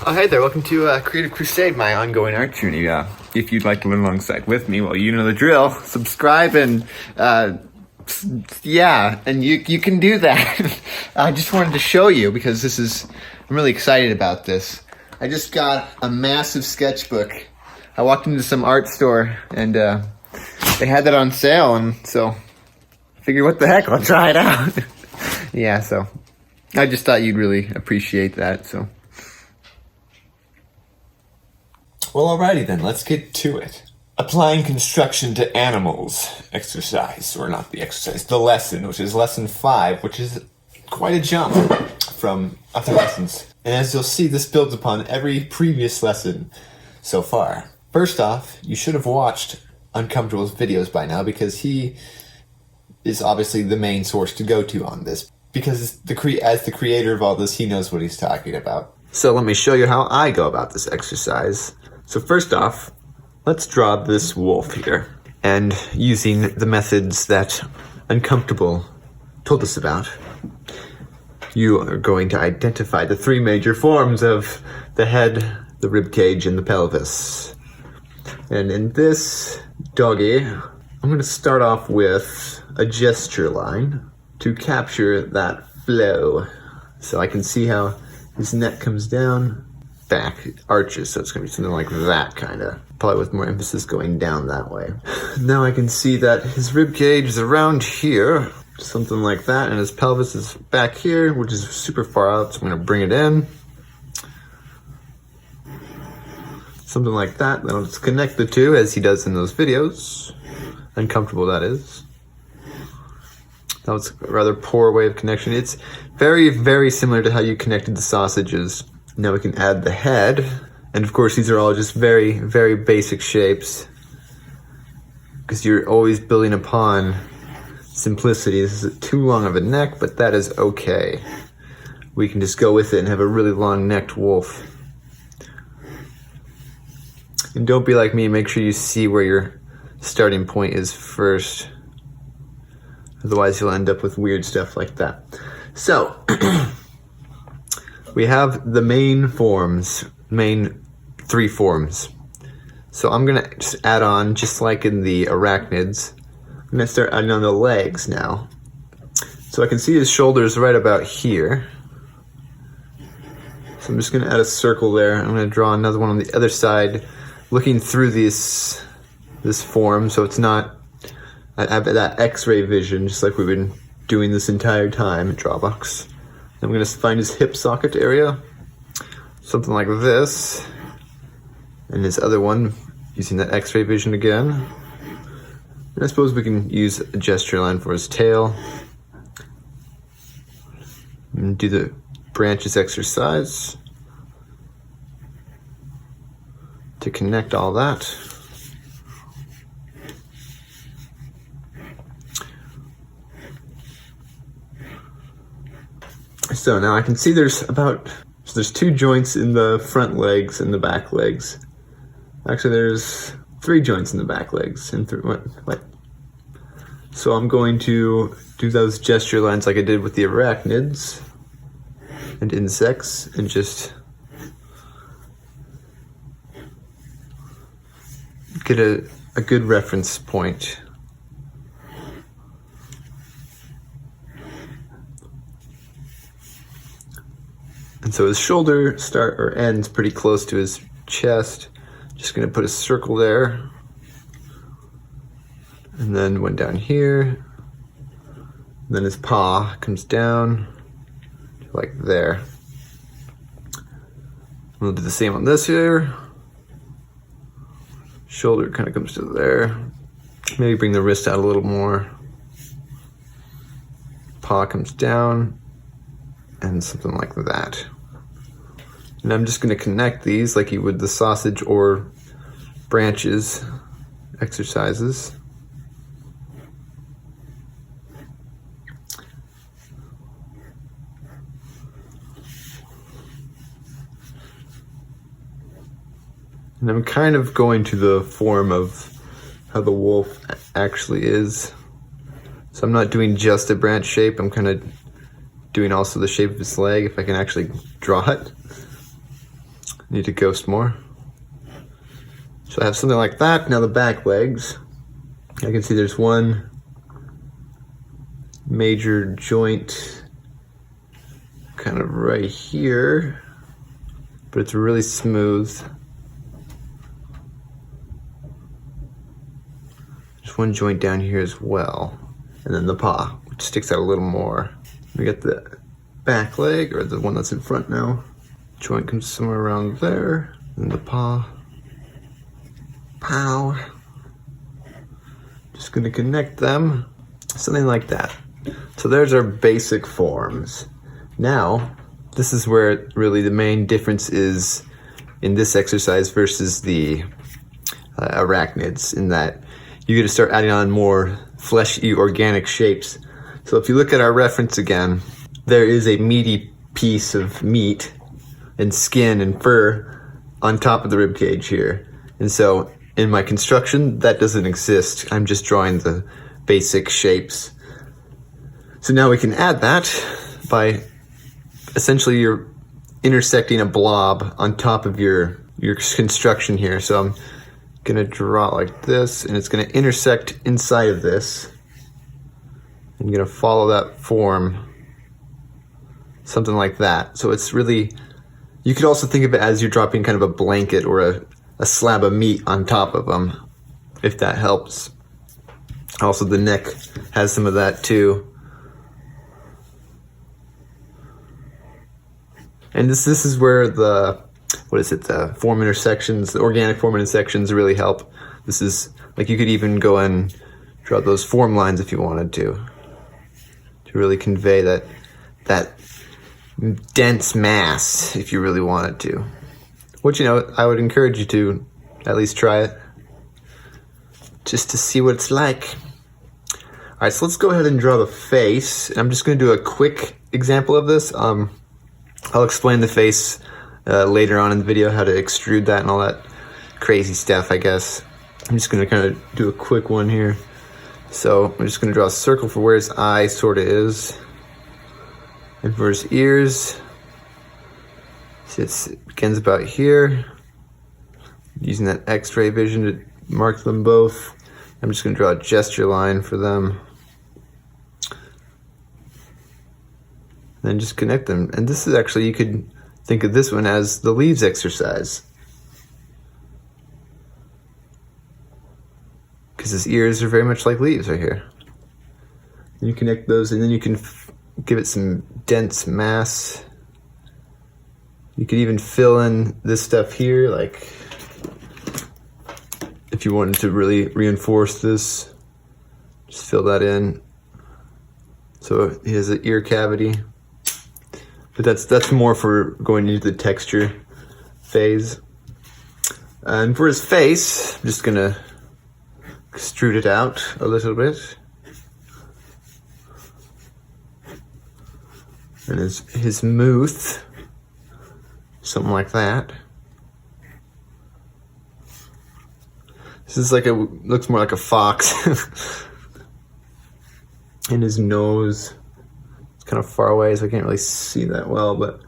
Oh, hey there, welcome to Creative Crusade, my ongoing art journey. If you'd like to learn alongside with me, well, you know the drill. Subscribe and, you can do that. I just wanted to show you because I'm really excited about this. I just got a massive sketchbook. I walked into some art store and they had that on sale, and so I figured, what the heck, I'll try it out. Yeah, so I just thought you'd really appreciate that, so. Well, alrighty then, let's get to it. Applying construction to animals exercise, or not the exercise, the lesson, which is lesson 5, which is quite a jump from other lessons. And as you'll see, this builds upon every previous lesson so far. First off, you should have watched Uncomfortable's videos by now, because he is obviously the main source to go to on this. Because as the creator of all this, he knows what he's talking about. So let me show you how I go about this exercise. So first off, let's draw this wolf here. And using the methods that Uncomfortable told us about, you are going to identify the 3 major forms of the head, the rib cage, and the pelvis. And in this doggy, I'm going to start off with a gesture line to capture that flow. So I can see how his neck comes down, back arches, so it's going to be something like that, kind of. Probably with more emphasis going down that way. Now I can see that his rib cage is around here, something like that, and his pelvis is back here, which is super far out, so I'm going to bring it in. Something like that. Then I'll just connect the two, as he does in those videos. Uncomfortable, that is. That was a rather poor way of connection. It's very, very similar to how you connected the sausages. Now we can add the head, and of course these are all just very, very basic shapes, because you're always building upon simplicity. This is too long of a neck, but that is okay. We can just go with it and have a really long-necked wolf. And don't be like me, make sure you see where your starting point is first. Otherwise you'll end up with weird stuff like that. So, we have the main 3 forms. So I'm gonna just add on, just like in the arachnids, I'm gonna start adding on the legs now. So I can see his shoulders right about here. So I'm just gonna add a circle there. I'm gonna draw another one on the other side, looking through this form, so it's not, I have that x-ray vision, just like we've been doing this entire time at Drawabox. I'm going to find his hip socket area, something like this, and his other one, using that x-ray vision again. And I suppose we can use a gesture line for his tail, and do the branches exercise to connect all that. So now I can see there's 2 joints in the front legs and the back legs. Actually, there's 3 joints in the back legs. And what? So I'm going to do those gesture lines like I did with the arachnids and insects, and just get a good reference point. And so his shoulder ends pretty close to his chest. Just gonna put a circle there. And then one down here. And then his paw comes down, like there. We'll do the same on this here. Shoulder kind of comes to there. Maybe bring the wrist out a little more. Paw comes down, and something like that. And I'm just going to connect these like you would the sausage or branches exercises. And I'm kind of going to the form of how the wolf actually is. So I'm not doing just a branch shape, I'm kind of doing also the shape of his leg, if I can actually draw it. Need to ghost more. So I have something like that. Now the back legs. I can see there's one major joint kind of right here, but it's really smooth. There's one joint down here as well. And then the paw, which sticks out a little more. We got the back leg, or the one that's in front now. Joint comes somewhere around there. And the paw. Pow. Just gonna connect them. Something like that. So there's our basic forms. Now, this is where really the main difference is in this exercise versus the arachnids, in that you get to start adding on more fleshy organic shapes. So if you look at our reference again, there is a meaty piece of meat and skin and fur on top of the rib cage here. And so in my construction, that doesn't exist. I'm just drawing the basic shapes. So now we can add that by essentially you're intersecting a blob on top of your construction here. So I'm gonna draw it like this, and it's gonna intersect inside of this. I'm gonna follow that form, something like that. So it's really, you could also think of it as you're dropping kind of a blanket or a slab of meat on top of them, if that helps. Also, the neck has some of that too. And this is where the, the form intersections, the organic form intersections really help. This is, like, you could even go and draw those form lines if you wanted to really convey that dense mass if you really wanted to. Which, I would encourage you to at least try it, just to see what it's like. All right, so let's go ahead and draw the face. I'm just going to do a quick example of this. I'll explain the face later on in the video, how to extrude that and all that crazy stuff, I guess. I'm just going to kind of do a quick one here. So I'm just going to draw a circle for where his eye sort of is. And for his ears, it begins about here. Using that x-ray vision to mark them both. I'm just going to draw a gesture line for them. Then just connect them. And this is actually, you could think of this one as the leaves exercise. Because his ears are very much like leaves right here. And you connect those, and then you can give it some dense mass. You could even fill in this stuff here, like if you wanted to really reinforce this, just fill that in. So he has an ear cavity. But that's more for going into the texture phase. And for his face, I'm just gonna extrude it out a little bit. And his mouth, something like that. This is looks more like a fox. And his nose, it's kind of far away, so I can't really see that well, but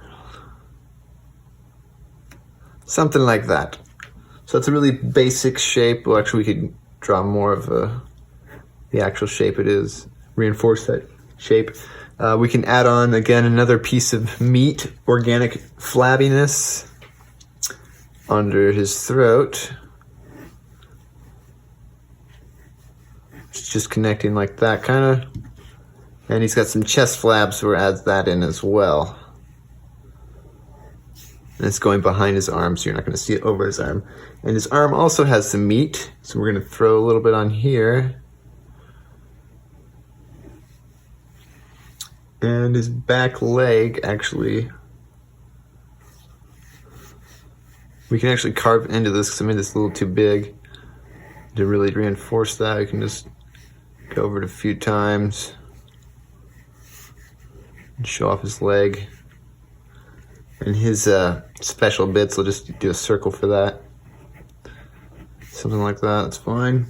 something like that. So that's a really basic shape. Well, actually, we could draw more of the actual shape it is, reinforce that shape. We can add on, again, another piece of meat, organic flabbiness under his throat. It's just connecting like that, kind of. And he's got some chest flabs, so we'll add that in as well. And it's going behind his arm, so you're not going to see it over his arm. And his arm also has some meat, so we're going to throw a little bit on here. And his back leg, actually, we can actually carve into this because I made this a little too big to really reinforce that. We can just go over it a few times and show off his leg. And his special bits, we'll just do a circle for that. Something like that, that's fine.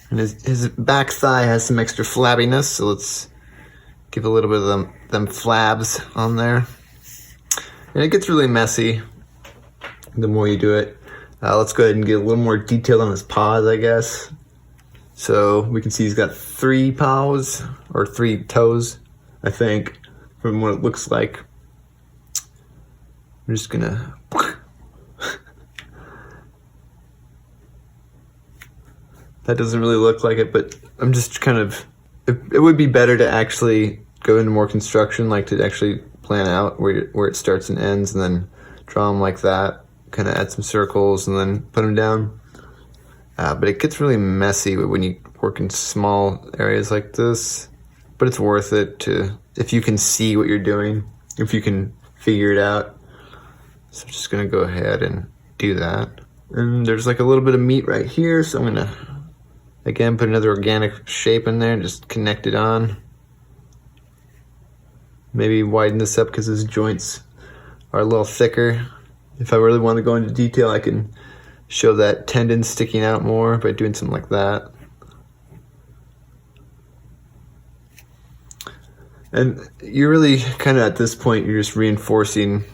And his back thigh has some extra flabbiness, so let's Give a little bit of them flabs on there. And it gets really messy the more you do it. Let's go ahead and get a little more detail on his paws, I guess. So we can see he's got 3 paws, or 3 toes, I think, from what it looks like. I'm just gonna... That doesn't really look like it, but I'm just kind of... It would be better to actually go into more construction, like to actually plan out where it starts and ends, and then draw them like that. Kind of add some circles and then put them down. But it gets really messy when you work in small areas like this. But it's worth it if you can see what you're doing, if you can figure it out. So I'm just gonna go ahead and do that. And there's like a little bit of meat right here, so I'm gonna again put another organic shape in there and just connect it on. Maybe widen this up because his joints are a little thicker. If I really want to go into detail, I can show that tendon sticking out more by doing something like that. And you're really kind of at this point, you're just reinforcing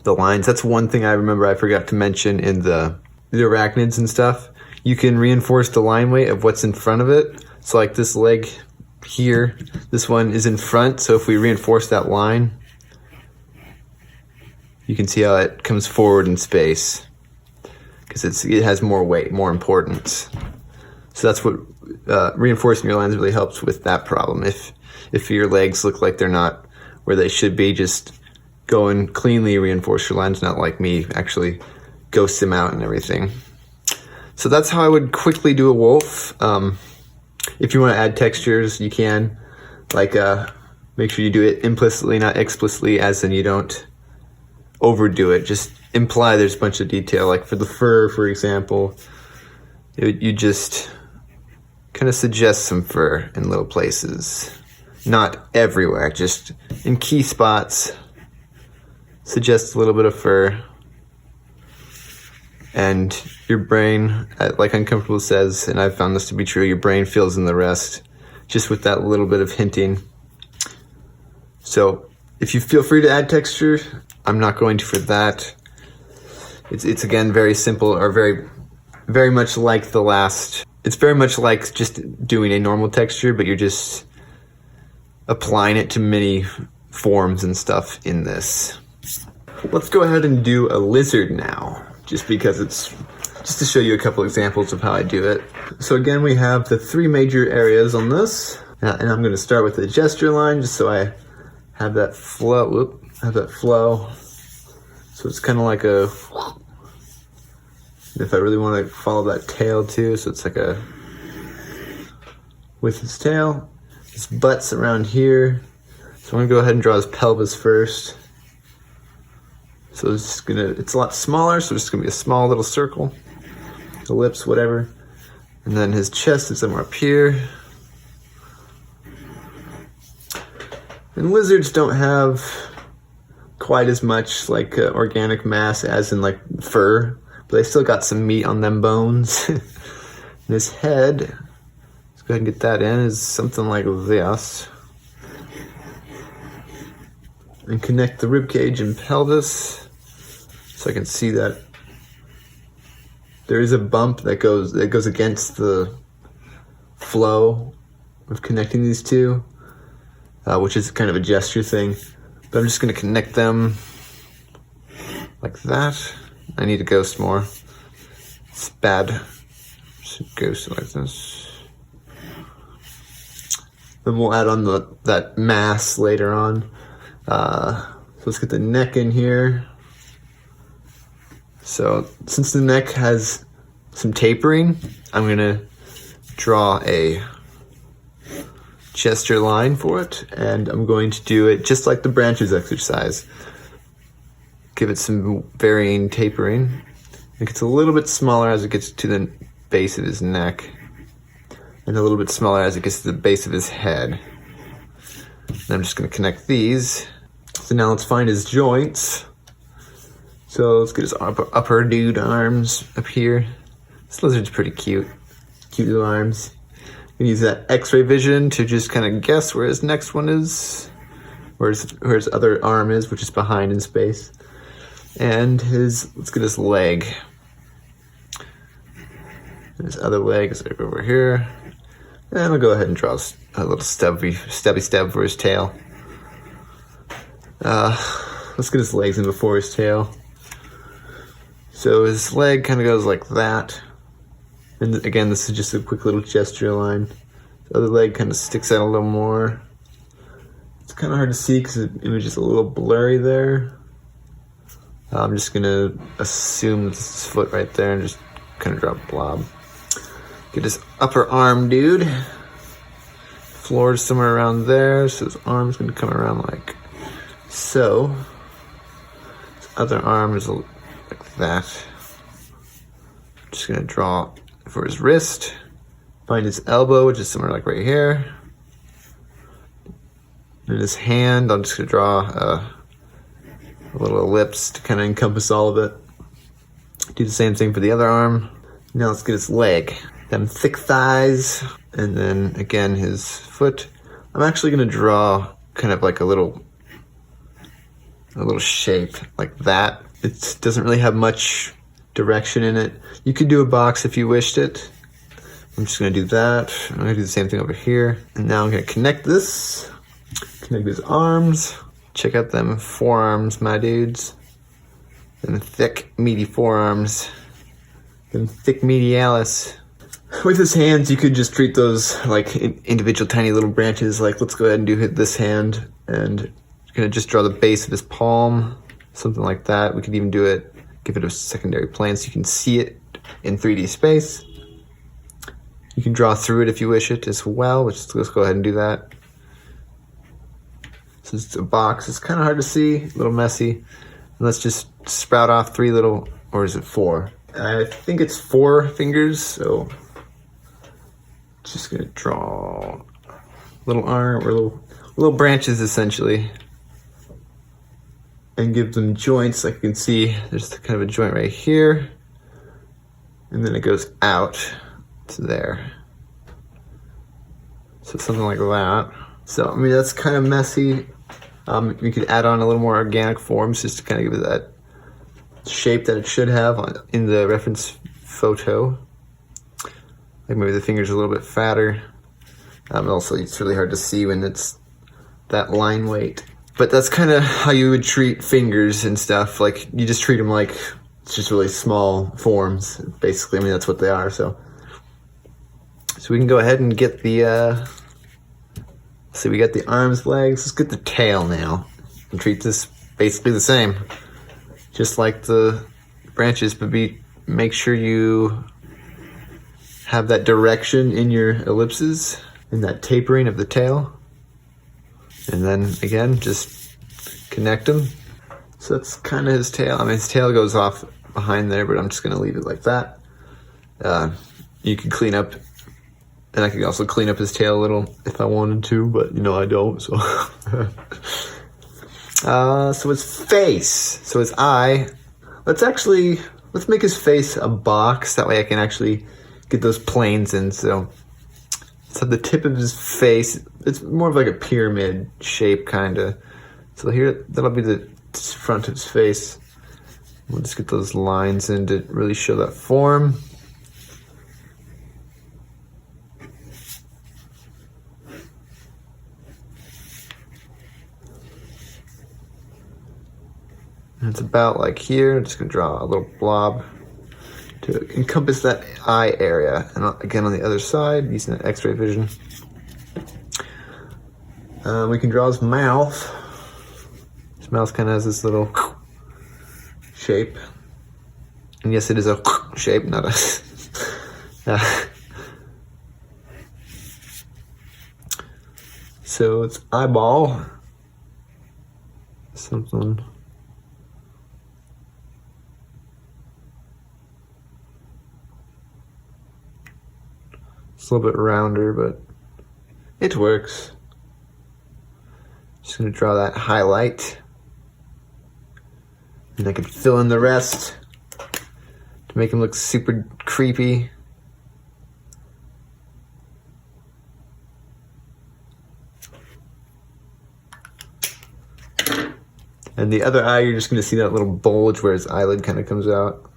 the lines. That's one thing I remember I forgot to mention in the arachnids and stuff. You can reinforce the line weight of what's in front of it. So like this leg here, this one is in front. So if we reinforce that line, you can see how it comes forward in space because it has more weight, more importance. So that's what reinforcing your lines really helps with that problem. If your legs look like they're not where they should be, just go and cleanly reinforce your lines, not like me, actually ghost them out and everything. So that's how I would quickly do a wolf. If you want to add textures, you can. Like, make sure you do it implicitly, not explicitly, as in you don't overdo it. Just imply there's a bunch of detail. Like for the fur, for example, you just kind of suggest some fur in little places. Not everywhere, just in key spots. Suggest a little bit of fur. And your brain, like Uncomfortable says, and I've found this to be true, your brain fills in the rest just with that little bit of hinting. So if you feel free to add texture, I'm not going to for that. It's again very simple, or very much like the last. It's very much like just doing a normal texture, but you're just applying it to many forms and stuff in this. Let's go ahead and do a lizard now, just because it's just to show you a couple examples of how I do it. So again, we have the 3 major areas on this, and I'm going to start with the gesture line, just so I have that flow. So it's kind of like a. If I really want to follow that tail too, so it's like a. With his tail, his butt's around here. So I'm gonna go ahead and draw his pelvis first. So it's a lot smaller, so it's just gonna be a small little circle. Ellipse, whatever. And then his chest is somewhere up here. And lizards don't have quite as much like organic mass as in like fur, but they still got some meat on them bones. And his head, let's go ahead and get that in, is something like this. And connect the rib cage and pelvis so I can see that there is a bump that goes against the flow of connecting these two, which is kind of a gesture thing. But I'm just going to connect them like that. I need to ghost more. It's bad. Just ghost it like this. Then we'll add on that mass later on. So let's get the neck in here. So since the neck has some tapering, I'm going to draw a gesture line for it, and I'm going to do it just like the branches exercise. Give it some varying tapering. It gets a little bit smaller as it gets to the base of his neck, and a little bit smaller as it gets to the base of his head. And I'm just going to connect these. So now let's find his joints. So let's get his upper dude arms up here. This lizard's pretty cute. Cute little arms. You can use that X-ray vision to just kind of guess where his next one is, where his other arm is, which is behind in space. And let's get his leg. His other leg is like over here. And I'll go ahead and draw a little stubby stab for his tail. Let's get his legs in before his tail. So his leg kind of goes like that. And again, this is just a quick little gesture line. The other leg kind of sticks out a little more. It's kind of hard to see because the image is a little blurry there. I'm just going to assume this is his foot right there and just kind of draw a blob. Get his upper arm, dude. Floor's somewhere around there, so his arm's going to come around like so. His other arm is like that. Just going to draw for his wrist. Find his elbow, which is somewhere like right here. And his hand, I'm just going to draw a little ellipse to kind of encompass all of it. Do the same thing for the other arm. Now let's get his leg. Them thick thighs, and then again his foot. I'm actually going to draw kind of like a little shape like that. It doesn't really have much direction in it. You could do a box if you wished it. I'm just going to do that. I'm going to do the same thing over here. And now I'm going to connect this. Connect his arms. Check out them forearms, my dudes. Them thick, meaty forearms. Them thick medialis. With his hands, you could just treat those like individual tiny little branches. Like, let's go ahead and do this hand. And gonna just draw the base of his palm. Something like that. We could even do it, give it a secondary plane so you can see it in 3D space. You can draw through it if you wish it as well, let's go ahead and do that. So it's a box, it's kind of hard to see, a little messy. And let's just sprout off 3 little, or is it 4? I think it's 4 fingers, so just gonna draw little arm, or little branches essentially. And give them joints, like you can see, there's kind of a joint right here. And then it goes out to there. So something like that. So, I mean, that's kind of messy. You could add on a little more organic forms just to kind of give it that shape that it should have in the reference photo. Like maybe the fingers are a little bit fatter. Also, it's really hard to see when it's that line weight. But that's kind of how you would treat fingers and stuff. Like, you just treat them like it's just really small forms, basically. I mean, that's what they are, so we can go ahead and get the, see, we got the arms, legs. Let's get the tail now and treat this basically the same. Just like the branches, but make sure you have that direction in your ellipses and that tapering of the tail. And then again, just connect them. So that's kind of his tail. I mean, his tail goes off behind there, but I'm just gonna leave it like that. You can clean up, and I could also clean up his tail a little if I wanted to, but you know I don't, so. So his face, so his eye, let's make his face a box, that way I can actually get those planes in, so. So the tip of his face, it's more of like a pyramid shape, kind of. So here, that'll be the front of his face. We'll just get those lines in to really show that form. And it's about like here. I'm just gonna draw a little blob to encompass that eye area. And again, on the other side, using that X-ray vision. We can draw his mouth. His mouth kind of has this little shape. And yes, it is a shape, not a... So it's eyeball. Something... It's a little bit rounder, but it works. Just gonna draw that highlight. And I can fill in the rest to make him look super creepy. And the other eye, you're just going to see that little bulge where his eyelid kind of comes out.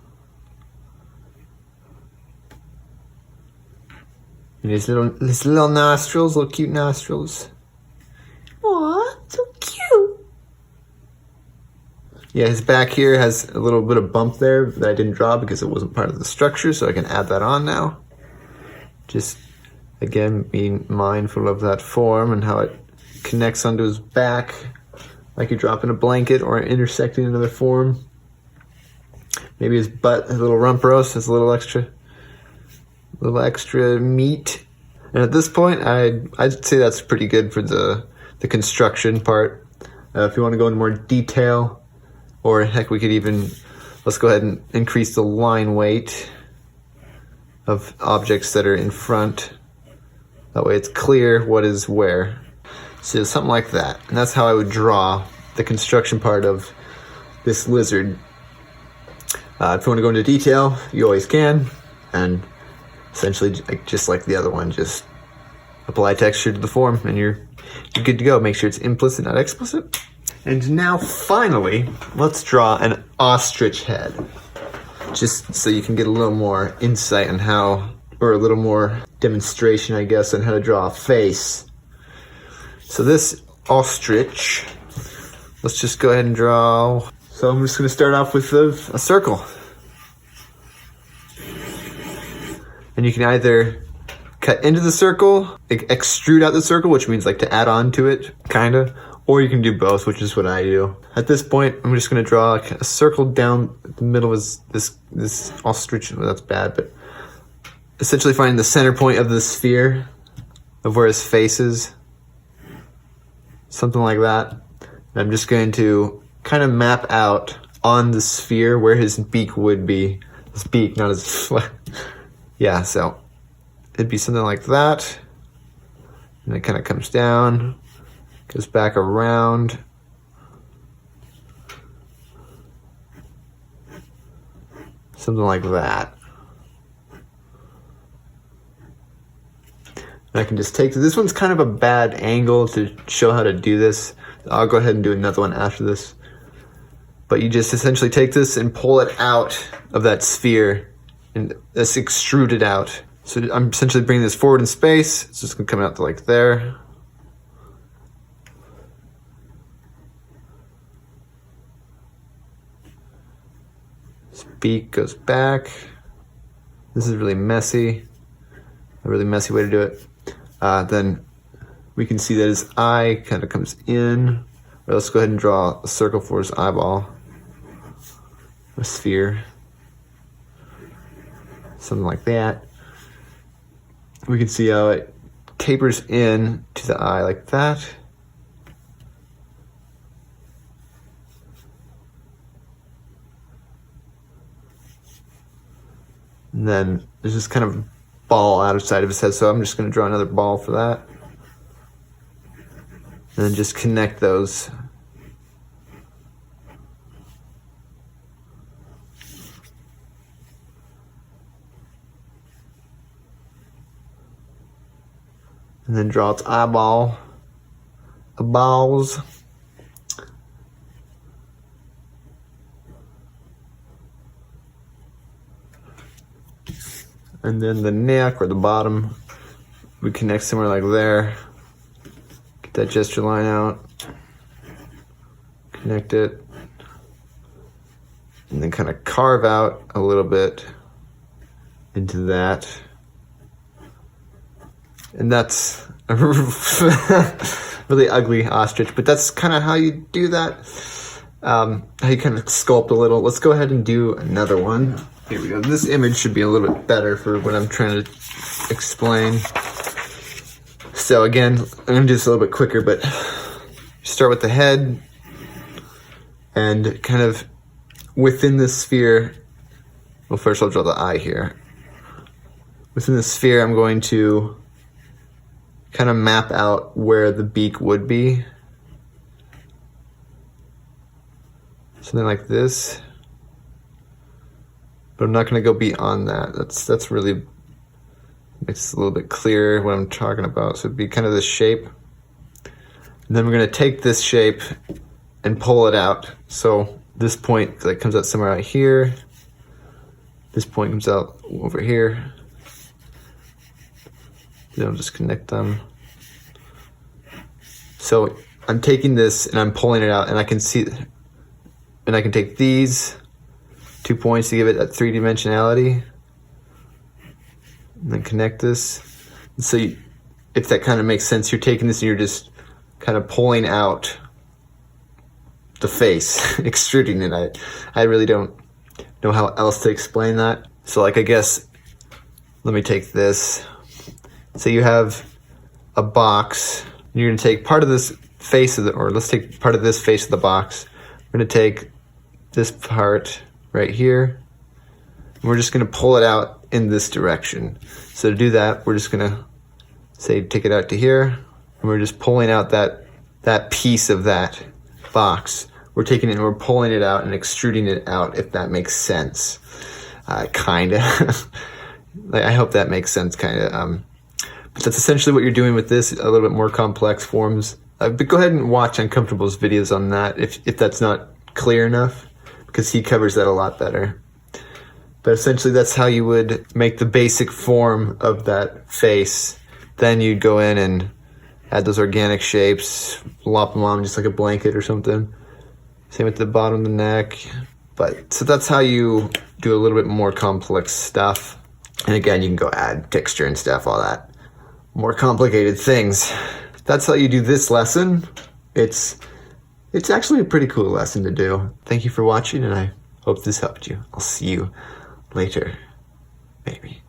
And his little nostrils, little cute nostrils. Aw, so cute. Yeah, his back here has a little bit of bump there that I didn't draw because it wasn't part of the structure, so I can add that on now. Just, again, being mindful of that form and how it connects onto his back, like you're dropping a blanket or intersecting another form. Maybe his butt, his little rump roast, has a little extra meat. And at this point, I'd say that's pretty good for the construction part. If you want to go into more detail, or heck, we could even, let's go ahead and increase the line weight of objects that are in front. That way it's clear what is where. So something like that. And that's how I would draw the construction part of this lizard. If you want to go into detail, you always can. And essentially, just like the other one, just apply texture to the form and you're good to go. Make sure it's implicit, not explicit. And now, finally, let's draw an ostrich head. Just so you can get a little more insight on how, or a little more demonstration, I guess, on how to draw a face. So this ostrich, let's just go ahead and draw. So I'm just going to start off with a circle. And you can either cut into the circle, extrude out the circle, which means like to add on to it, kind of, or you can do both, which is what I do. At this point, I'm just going to draw like a circle down the middle of this ostrich. Well, that's bad, but essentially finding the center point of the sphere of where his face is. Something like that. And I'm just going to kind of map out on the sphere where his beak would be. His beak, not his... Yeah, so it'd be something like that. And it kind of comes down, goes back around. Something like that. And I can just take this one's kind of a bad angle to show how to do this. I'll go ahead and do another one after this. But you just essentially take this and pull it out of that sphere and let's extrude it out. So I'm essentially bringing this forward in space. It's just gonna come out to like there. His beak goes back. This is really messy. A really messy way to do it. Then we can see that his eye kind of comes in. Or let's go ahead and draw a circle for his eyeball. A sphere. Something like that. We can see how it tapers in to the eye like that. And then there's this kind of ball outside of his head, so I'm just going to draw another ball for that. And then just connect those. And then draw its eyeball. Eyeballs. And then the neck or the bottom, we connect somewhere like there. Get that gesture line out. Connect it. And then kind of carve out a little bit into that. And that's a really ugly ostrich, but that's kind of how you do that. How you kind of sculpt a little. Let's go ahead and do another one. Here we go. This image should be a little bit better for what I'm trying to explain. So again, I'm going to do this a little bit quicker, but start with the head and kind of within this sphere. Well, first I'll draw the eye here. Within the sphere, I'm going to kind of map out where the beak would be. Something like this. But I'm not going to go beyond that. That's really makes it a little bit clearer what I'm talking about. So it'd be kind of this shape. And then we're going to take this shape and pull it out. So this point that comes out somewhere out here. This point comes out over here. Then I'll just connect them. So I'm taking this and I'm pulling it out, and I can see, and I can take these 2 points to give it that 3-dimensionality, and then connect this. And so if that kind of makes sense, you're taking this and you're just kind of pulling out the face, extruding it. I really don't know how else to explain that. So like, I guess, let me take this. So you have a box. You're gonna take part of this face of the, or let's take part of this face of the box. We're gonna take this part right here, and we're just gonna pull it out in this direction. So to do that, we're just gonna say take it out to here, and we're just pulling out that piece of that box. We're taking it and we're pulling it out and extruding it out, if that makes sense. Kinda. Like, I hope that makes sense, kinda. But that's essentially what you're doing with this, a little bit more complex forms. But go ahead and watch Uncomfortable's videos on that if that's not clear enough, because he covers that a lot better. But essentially that's how you would make the basic form of that face. Then you'd go in and add those organic shapes, lop them on just like a blanket or something. Same with the bottom of the neck. But so that's how you do a little bit more complex stuff. And again, you can go add texture and stuff, all that. More complicated things. That's how you do this lesson. It's actually a pretty cool lesson to do. Thank you for watching, and I hope this helped you. I'll see you later. Maybe.